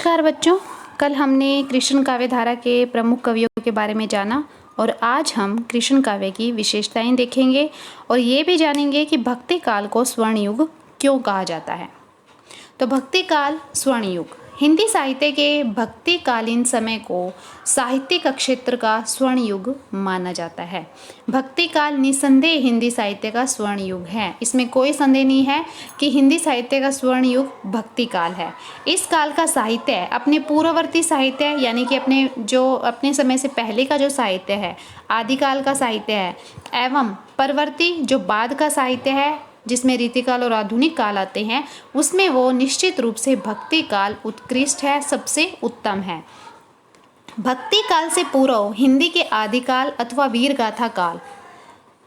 नमस्कार बच्चों, कल हमने कृष्ण काव्य धारा के प्रमुख कवियों के बारे में जाना और आज हम कृष्ण काव्य की विशेषताएं देखेंगे और ये भी जानेंगे कि भक्ति काल को स्वर्ण युग क्यों कहा जाता है। तो भक्ति काल स्वर्ण युग हिंदी साहित्य के भक्तिकालीन समय को साहित्यिक क्षेत्र का स्वर्ण युग माना जाता है। भक्ति काल निसंदेह हिंदी साहित्य का स्वर्ण युग है। इसमें कोई संदेह नहीं है कि हिंदी साहित्य का स्वर्ण युग भक्ति काल है। इस काल का साहित्य अपने पूर्ववर्ती साहित्य यानी कि अपने समय से पहले का जो साहित्य है, आदिकाल का साहित्य है, एवं परवर्ती जो बाद का साहित्य है जिसमें रीतिकाल और आधुनिक काल आते हैं, उसमें वो निश्चित रूप से भक्ति काल उत्कृष्ट है, सबसे उत्तम है। भक्ति काल से पूर्व हिंदी के आदिकाल अथवा वीरगाथा काल,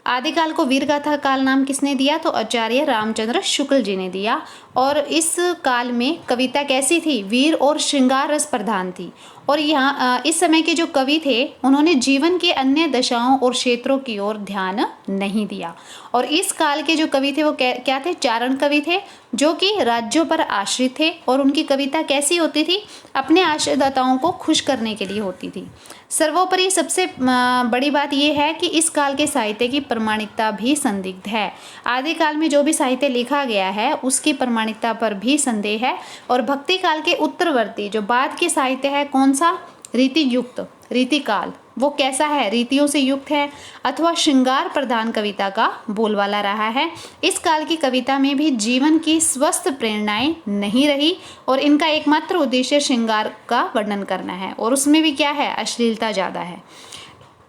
आदिकाल को वीरगाथा काल नाम किसने दिया? तो आचार्य रामचंद्र शुक्ल जी ने दिया। और इस काल में कविता कैसी थी? वीर और श्रृंगार रस प्रधान थी। और यहाँ इस समय के जो कवि थे उन्होंने जीवन के अन्य दशाओं और क्षेत्रों की ओर ध्यान नहीं दिया। और इस काल के जो कवि थे वो क्या थे? चारण कवि थे, जो कि राज्यों पर आश्रित थे। और उनकी कविता कैसी होती थी? अपने आश्रयदाताओं को खुश करने के लिए होती थी। सर्वोपरि सबसे बड़ी बात यह है कि इस काल के साहित्य की प्रामाणिकता भी संदिग्ध है। आदिकाल में जो भी साहित्य लिखा गया है उसकी प्रामाणिकता पर भी संदेह है। और भक्ति काल के उत्तरवर्ती जो बाद के साहित्य है, कौन सा? रीति युक्त रीतिकाल, वो कैसा है? रीतियों से युक्त है अथवा श्रृंगार प्रधान कविता का बोलबाला रहा है। इस काल की कविता में भी जीवन की स्वस्थ प्रेरणाएं नहीं रही और इनका एकमात्र उद्देश्य श्रृंगार का वर्णन करना है। और उसमें भी क्या है? अश्लीलता ज़्यादा है।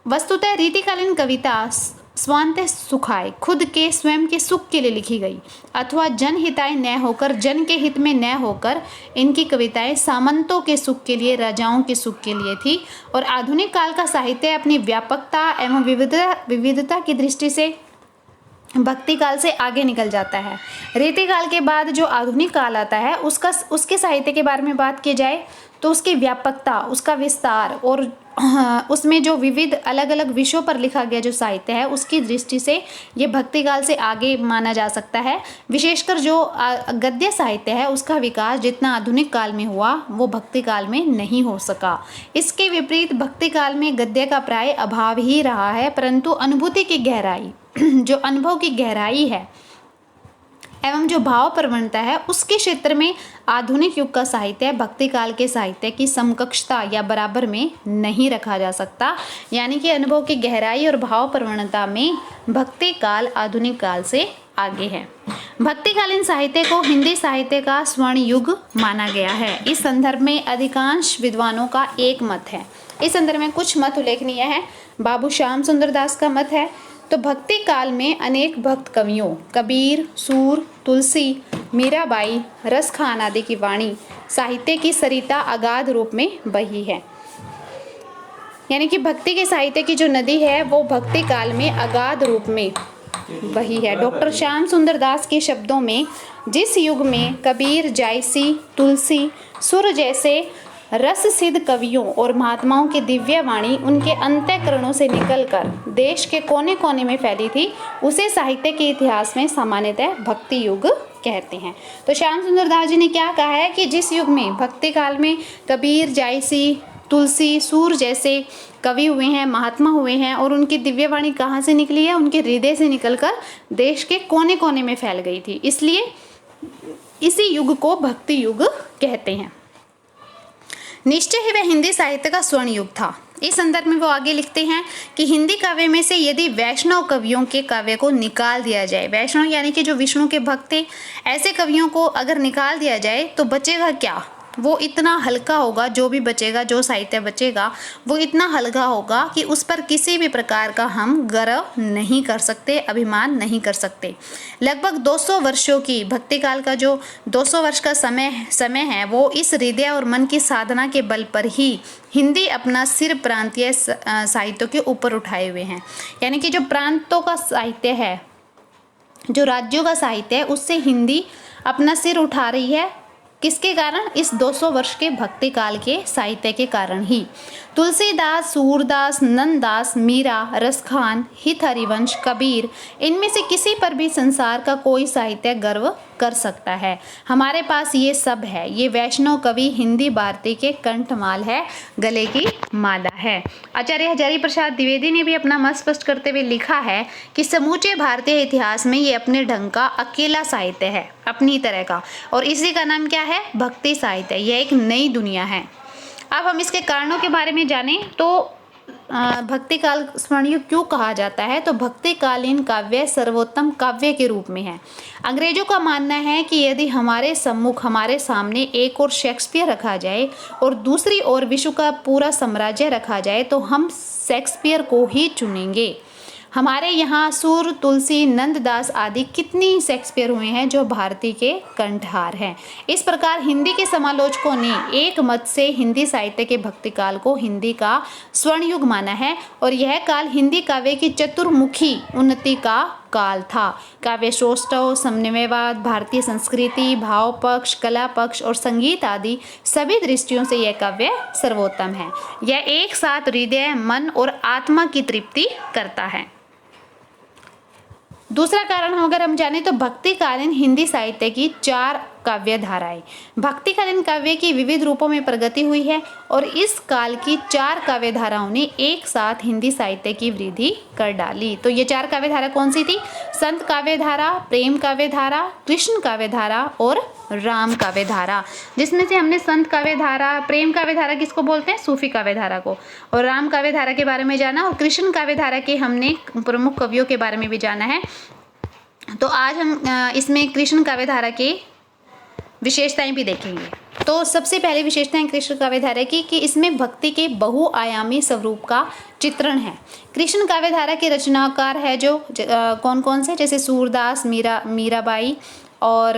वस्तुतः रीतिकालीन कविता स्वांत सुखाय, खुद के स्वयं के सुख के लिए लिखी गई अथवा जनहिताय न होकर, जन के हित में न होकर इनकी कविताएं सामंतों के सुख के लिए, राजाओं के सुख के लिए थी। और आधुनिक काल का साहित्य अपनी व्यापकता एवं विविधता की दृष्टि से भक्ति काल से आगे निकल जाता है। रीतिकाल के बाद जो आधुनिक काल आता है उसके साहित्य के बारे में बात की जाए तो उसकी व्यापकता, उसका विस्तार और उसमें जो विविध अलग अलग विषयों पर लिखा गया जो साहित्य है उसकी दृष्टि से ये भक्ति काल से आगे माना जा सकता है। विशेषकर जो गद्य साहित्य है उसका विकास जितना आधुनिक काल में हुआ वो भक्ति काल में नहीं हो सका। इसके विपरीत भक्ति काल में गद्य का प्राय अभाव ही रहा है, परंतु अनुभूति की गहराई जो अनुभव की गहराई है एवं जो भाव प्रवणता है उसके क्षेत्र में आधुनिक युग का साहित्य भक्ति काल के साहित्य की समकक्षता या बराबर में नहीं रखा जा सकता। यानी कि अनुभव की गहराई और भाव प्रवणता में भक्ति काल आधुनिक काल से आगे है। भक्तिकालीन साहित्य को हिंदी साहित्य का स्वर्ण युग माना गया है। इस संदर्भ में अधिकांश विद्वानों का एक मत है। इस संदर्भ में कुछ मत उल्लेखनीय है। बाबू श्याम सुंदर दास का मत है तो भक्ति काल में अनेक भक्त कवियों कबीर, सूर, तुलसी, मीराबाई, रसखान आदि की वाणी साहित्य की सरिता अगाध रूप में बही है। यानी कि भक्ति के साहित्य की जो नदी है वो भक्ति काल में अगाध रूप में बही है। डॉक्टर श्याम सुंदर दास के शब्दों में जिस युग में कबीर, जायसी, तुलसी, सुर जैसे रस सिद्ध कवियों और महात्माओं की दिव्य वाणी उनके अंतःकरणों से निकलकर देश के कोने कोने में फैली थी उसे साहित्य के इतिहास में सामान्यतः भक्ति युग कहते हैं। तो श्याम सुंदर दास जी ने क्या कहा है कि जिस युग में भक्ति काल में कबीर, जायसी, तुलसी, सूर जैसे कवि हुए हैं, महात्मा हुए हैं और उनकी दिव्य वाणी कहाँ से निकली है? उनके हृदय से निकलकर देश के कोने कोने में फैल गई थी, इसलिए इसी युग को भक्ति युग कहते हैं। निश्चय ही वह हिंदी साहित्य का स्वर्ण युग था। इस संदर्भ में वो आगे लिखते हैं कि हिंदी काव्य में से यदि वैष्णव कवियों के काव्य को निकाल दिया जाए, वैष्णव यानी कि जो विष्णु के भक्त थे, ऐसे कवियों को अगर निकाल दिया जाए तो बचेगा क्या? वो इतना हल्का होगा, जो भी बचेगा, जो साहित्य बचेगा वो इतना हल्का होगा कि उस पर किसी भी प्रकार का हम गर्व नहीं कर सकते, अभिमान नहीं कर सकते। लगभग 200 वर्षों की भक्ति काल का जो 200 वर्ष का समय है वो इस हृदय और मन की साधना के बल पर ही हिंदी अपना सिर प्रांतीय साहित्यों के ऊपर उठाए हुए हैं। यानी कि जो प्रांतों का साहित्य है, जो राज्यों का साहित्य है, उससे हिंदी अपना सिर उठा रही है। किसके कारण? इस 200 वर्ष के भक्ति काल के साहित्य के कारण ही। तुलसीदास, सूरदास, नंददास, मीरा, रसखान, हित हरिवंश, कबीर, इनमें से किसी पर भी संसार का कोई साहित्य गर्व कर सकता है। हमारे पास ये सब है। ये वैष्णव कवि हिंदी भारती के कंठमाल है, गले की माला है। आचार्य हजारी प्रसाद द्विवेदी ने भी अपना मत स्पष्ट करते हुए लिखा है कि समूचे भारतीय इतिहास में ये अपने ढंग का अकेला साहित्य है, अपनी तरह का, और इसी का नाम क्या है? भक्ति साहित्य। यह एक नई दुनिया है। अब हम इसके कारणों के बारे में जानें तो भक्ति काल स्वर्णयुग क्यों कहा जाता है? तो भक्तिकालीन काव्य सर्वोत्तम काव्य के रूप में है। अंग्रेजों का मानना है कि यदि हमारे सम्मुख, हमारे सामने एक और शेक्सपियर रखा जाए और दूसरी ओर विश्व का पूरा साम्राज्य रखा जाए तो हम शेक्सपियर को ही चुनेंगे। हमारे यहाँ सूर, तुलसी, नंददास आदि कितनी शेक्सपियर हुए हैं जो भारती के कंठहार हैं। इस प्रकार हिंदी के समालोचकों ने एक मत से हिंदी साहित्य के भक्ति काल को हिंदी का स्वर्ण युग माना है और यह काल हिंदी काव्य की चतुर्मुखी उन्नति का काल था। काव्य सौष्ठव, समन्वयवाद, भारतीय संस्कृति, भाव पक्ष, कला पक्ष और संगीत आदि सभी दृष्टियों से यह काव्य सर्वोत्तम है। यह एक साथ हृदय, मन और आत्मा की तृप्ति करता है। दूसरा कारण अगर हम जाने तो भक्तिकालीन हिंदी साहित्य की 4 काव्य धाराएं। भक्तिकालीन काव्य की विविध रूपों में प्रगति हुई है और इस काल की 4 काव्य धाराओं ने एक साथ हिंदी साहित्य की वृद्धि कर डाली। तो ये 4 काव्य धारा कौन सी थी? संत काव्य धारा, प्रेम काव्य धारा, कृष्ण काव्य धारा और राम काव्य धारा। जिसमें से हमने संत काव्य धारा, प्रेम काव्य धारा किसको बोलते हैं? सूफी काव्य धारा को, और राम काव्य धारा के बारे में जाना, और कृष्ण काव्य धारा के हमने प्रमुख कवियों के बारे में भी जाना है। तो आज हम इसमें कृष्ण काव्य धारा के विशेषताएं भी देखेंगे। तो सबसे पहले विशेषताएं कृष्ण काव्य धारा की कि इसमें भक्ति के बहुआयामी स्वरूप का चित्रण है। कृष्ण काव्य धारा के रचनाकार है जो कौन कौन से? जैसे सूरदास, मीराबाई और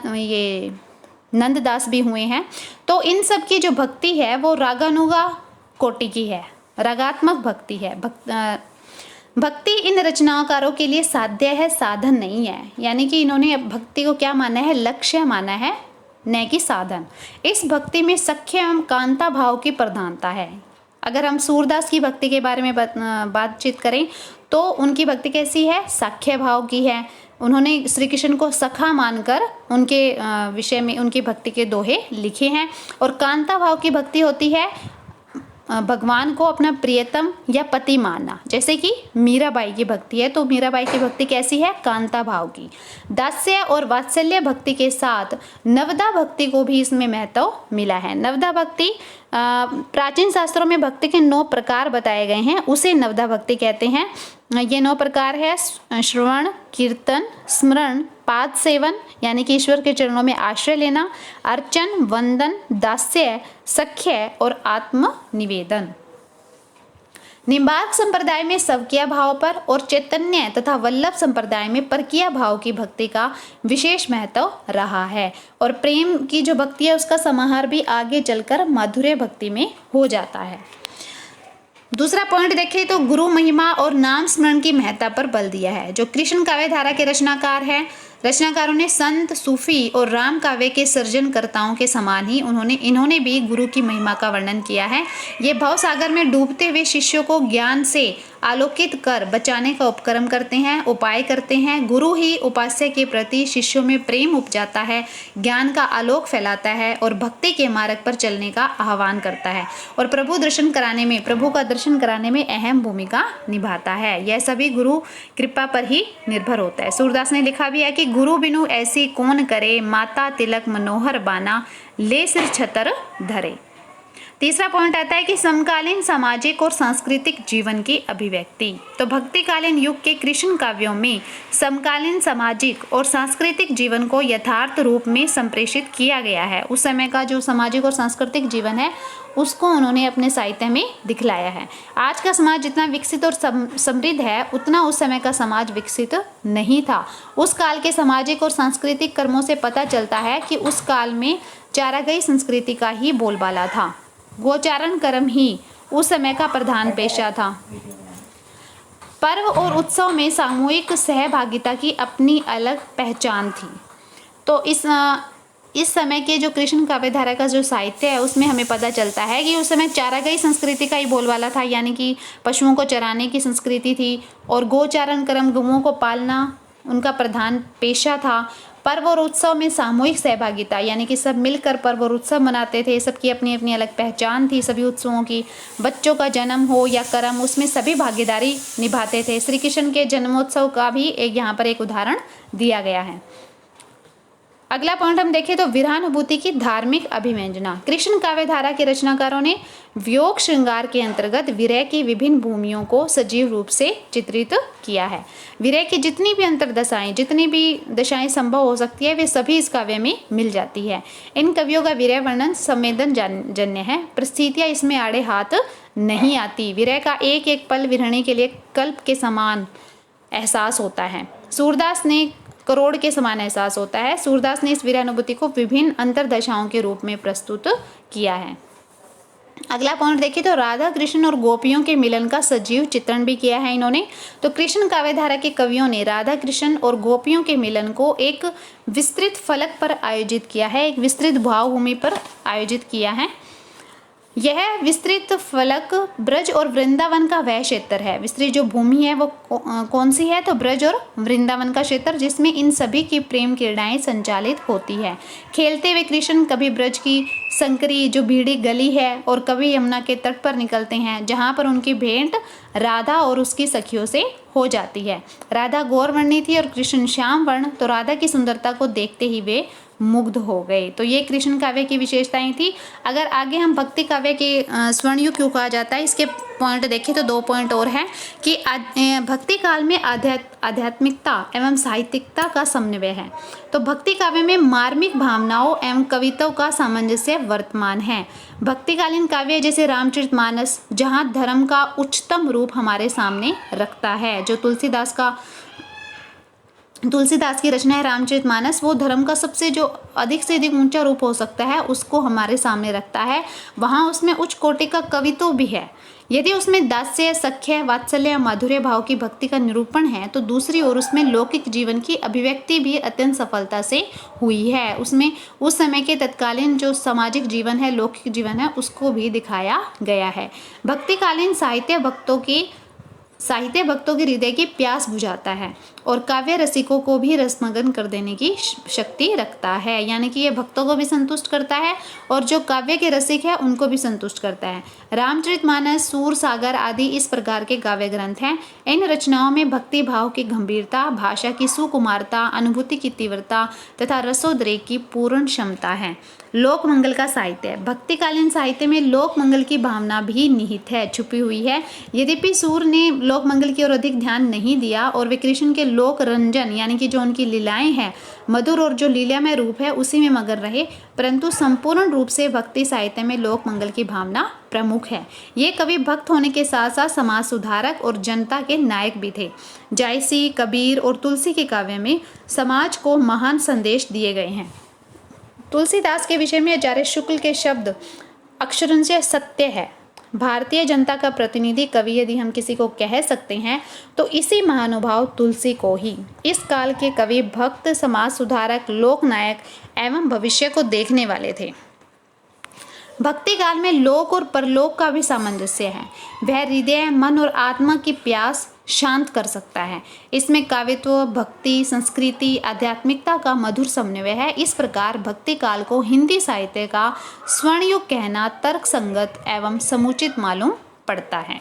ये नंददास भी हुए हैं। तो इन सब की जो भक्ति है वो रागानुगा कोटि की है, रागात्मक भक्ति है। भक्ति इन रचनाकारों के लिए साध्य है, साधन नहीं है। यानी कि इन्होंने भक्ति को क्या माना है? लक्ष्य माना है, न कि साधन। इस भक्ति में सख्य एवं कांता भाव की प्रधानता है। अगर हम सूरदास की भक्ति के बारे में बातचीत करें तो उनकी भक्ति कैसी है? सख्य भाव की है। उन्होंने श्री कृष्ण को सखा मानकर उनके विषय में उनकी भक्ति के दोहे लिखे हैं। और कांता भाव की भक्ति होती है भगवान को अपना प्रियतम या पति मानना। जैसे कि मीराबाई की भक्ति है, तो मीराबाई की भक्ति कैसी है? कांता भाव की। दास्य और वात्सल्य भक्ति के साथ नवदा भक्ति को भी इसमें महत्व मिला है। नवदा भक्ति प्राचीन शास्त्रों में भक्ति के 9 प्रकार बताए गए हैं, उसे नवदा भक्ति कहते हैं। ये 9 प्रकार है: श्रवण, कीर्तन, स्मरण, पाद सेवन यानी कि ईश्वर के चरणों में आश्रय लेना, अर्चन, वंदन, दास्य, सख्य और आत्म निवेदन। निम्बार्क संप्रदाय में सवकिया भाव पर और चैतन्य तथा वल्लभ संप्रदाय में परकिया भाव की भक्ति का विशेष महत्व रहा है। और प्रेम की जो भक्ति है उसका समाहार भी आगे चलकर माधुर्य भक्ति में हो जाता है। दूसरा पॉइंट देखें तो गुरु महिमा और नाम स्मरण की महत्ता पर बल दिया है। जो कृष्ण काव्य धारा के रचनाकार हैं, रचनाकारों ने संत, सूफी और राम काव्य के सृजनकर्ताओं के समान ही इन्होंने भी गुरु की महिमा का वर्णन किया है। ये भवसागर में डूबते हुए शिष्यों को ज्ञान से आलोकित कर बचाने का उपक्रम करते हैं, उपाय करते हैं। गुरु ही उपास्य के प्रति शिष्यों में प्रेम उपजाता है, ज्ञान का आलोक फैलाता है और भक्ति के मार्ग पर चलने का आह्वान करता है और प्रभु का दर्शन कराने में अहम भूमिका निभाता है। यह सभी गुरु कृपा पर ही निर्भर होता है। सूरदास ने लिखा भी है कि गुरु बिनु ऐसी कौन करे, माता तिलक मनोहर बाना, ले सिर छतर धरे। तीसरा पॉइंट आता है कि समकालीन सामाजिक और सांस्कृतिक जीवन की अभिव्यक्ति। तो भक्तिकालीन युग के कृष्ण काव्यों में समकालीन सामाजिक और सांस्कृतिक जीवन को यथार्थ रूप में संप्रेषित किया गया है। उस समय का जो सामाजिक और सांस्कृतिक जीवन है उसको उन्होंने अपने साहित्य में दिखलाया है। आज का समाज जितना विकसित और समृद्ध है उतना उस समय का समाज विकसित नहीं था। उस काल के सामाजिक और सांस्कृतिक कर्मों से पता चलता है कि उस काल में चारागाई संस्कृति का ही बोलबाला था। गोचारण कर्म ही उस समय का प्रधान पेशा था। पर्व और उत्सव में सामूहिक सहभागिता की अपनी अलग पहचान थी। तो इस समय के जो कृष्ण काव्य धारा का जो साहित्य है उसमें हमें पता चलता है कि उस समय चारागाई संस्कृति का ही बोलबाला था, यानी कि पशुओं को चराने की संस्कृति थी और गोचारण कर्म, गौओं को पालना उनका प्रधान पेशा था। पर्व और उत्सव में सामूहिक सहभागिता, यानी कि सब मिलकर पर्व और उत्सव मनाते थे, सबकी अपनी अपनी अलग पहचान थी सभी उत्सवों की। बच्चों का जन्म हो या कर्म, उसमें सभी भागीदारी निभाते थे। श्री कृष्ण के जन्मोत्सव का भी यहाँ पर एक उदाहरण दिया गया है। अगला पॉइंट हम देखें तो विरहानुभूति की धार्मिक अभिव्यंजना। कृष्ण काव्य धारा के रचनाकारों ने वियोग श्रृंगार के अंतर्गत विरह की विभिन्न भूमियों को सजीव रूप से चित्रित किया है। विरह की जितनी भी अंतर्दशाएं, जितनी भी दशाएं संभव हो सकती है, वे सभी इस काव्य में मिल जाती है। इन कवियों का विरह वर्णन संवेदन जन्य है, परिस्थितियां इसमें आड़े हाथ नहीं आती। विरह का एक एक पल विरहणी के लिए कल्प के समान एहसास होता है। सूरदास ने करोड़ के समान एहसास होता है। सूरदास ने इस विरहानुभूति को विभिन्न अंतरदशाओं के रूप में प्रस्तुत किया है। अगला पॉइंट देखिए तो राधा कृष्ण और गोपियों के मिलन का सजीव चित्रण भी किया है इन्होंने। तो कृष्ण काव्यधारा के कवियों ने राधा कृष्ण और गोपियों के मिलन को एक विस्तृत फलक पर आयोजित किया है, एक विस्तृत भावभूमि पर आयोजित किया है। यह विस्तृत फलक ब्रज और वृंदावन का वह क्षेत्र है। विस्तृत जो भूमि है वो कौन सी है, तो ब्रज और वृंदावन का क्षेत्र, जिसमें इन सभी की प्रेम क्रीड़ाएं संचालित होती है। खेलते हुए कृष्ण कभी ब्रज की संकरी जो भीड़ी गली है और कभी यमुना के तट पर निकलते हैं, जहाँ पर उनकी भेंट राधा और उसकी सखियों से हो जाती है। राधा गौरवर्णी थी और कृष्ण श्याम वर्ण, तो राधा की सुंदरता को देखते ही वे मुग्ध हो गए। तो ये कृष्ण काव्य की विशेषताएं थी। अगर आगे हम भक्ति काव्य के स्वर्णयुग क्यों कहा जाता है, इसके पॉइंट देखें तो 2 पॉइंट और हैं कि भक्ति काल में आध्यात्मिकता एवं साहित्यिकता का समन्वय है। तो भक्ति काव्य में मार्मिक भावनाओं एवं कविताओं का सामंजस्य वर्तमान है। भक्तिकालीन काव्य जैसे रामचरितमानस, जहाँ धर्म का उच्चतम रूप हमारे सामने रखता है, जो तुलसीदास की रचना है रामचरितमानस, वो धर्म का सबसे जो अधिक से अधिक ऊंचा रूप हो सकता है उसको हमारे सामने रखता है। वहाँ उसमें उच्च कोटि का कवित्व भी है। यदि उसमें दास्य, सख्य, वात्सल्य, माधुर्य भाव की भक्ति का निरूपण है, तो दूसरी ओर उसमें लौकिक जीवन की अभिव्यक्ति भी अत्यंत सफलता से हुई है। उसमें उस समय के तत्कालीन जो सामाजिक जीवन है, लौकिक जीवन है, उसको भी दिखाया गया है। भक्तिकालीन साहित्य भक्तों के हृदय की प्यास बुझाता है और काव्य रसिकों को भी रसमगन कर देने की शक्ति रखता है। यानी कि ये भक्तों को भी संतुष्ट करता है और जो काव्य के रसिक है उनको भी संतुष्ट करता है। रामचरितमानस, सूर सागर आदि इस प्रकार के काव्य ग्रंथ हैं। इन रचनाओं में भक्ति भाव की गंभीरता, भाषा की सुकुमारता, अनुभूति की तीव्रता तथा रसोद्रेक की पूर्ण क्षमता है। लोक मंगल का साहित्य, भक्तिकालीन साहित्य में लोक मंगल की भावना भी निहित है, छुपी हुई है। यद्यपि सूर ने लोक मंगल की ओर अधिक ध्यान नहीं दिया और वे कृष्ण के लोक रंजन यानी कि जो उनकी लीलाएं हैं, मधुर और जो लीलामय रूप है उसी में मगन रहे, परंतु संपूर्ण रूप से भक्ति साहित्य में लोक मंगल की भावना प्रमुख है। ये कवि भक्त होने के साथ साथ समाज सुधारक और जनता के नायक भी थे। जायसी, कबीर और तुलसी के काव्य में समाज को महान संदेश दिए गए हैं। तुलसीदास के विषय में आचार्य शुक्ल के शब्द अक्षरशः सत्य है। भारतीय जनता का प्रतिनिधि कवि यदि हम किसी को कह सकते हैं तो इसी महानुभाव तुलसी को ही। इस काल के कवि भक्त, समाज सुधारक, लोक नायक एवं भविष्य को देखने वाले थे। भक्ति काल में लोक और परलोक का भी सामंजस्य है। वह हृदय, मन और आत्मा की प्यास शांत कर सकता है। इसमें काव्यत्व, भक्ति, संस्कृति, आध्यात्मिकता का मधुर समन्वय है। इस प्रकार भक्ति काल को हिंदी साहित्य का स्वर्णयुग कहना तर्कसंगत एवं समुचित मालूम पड़ता है।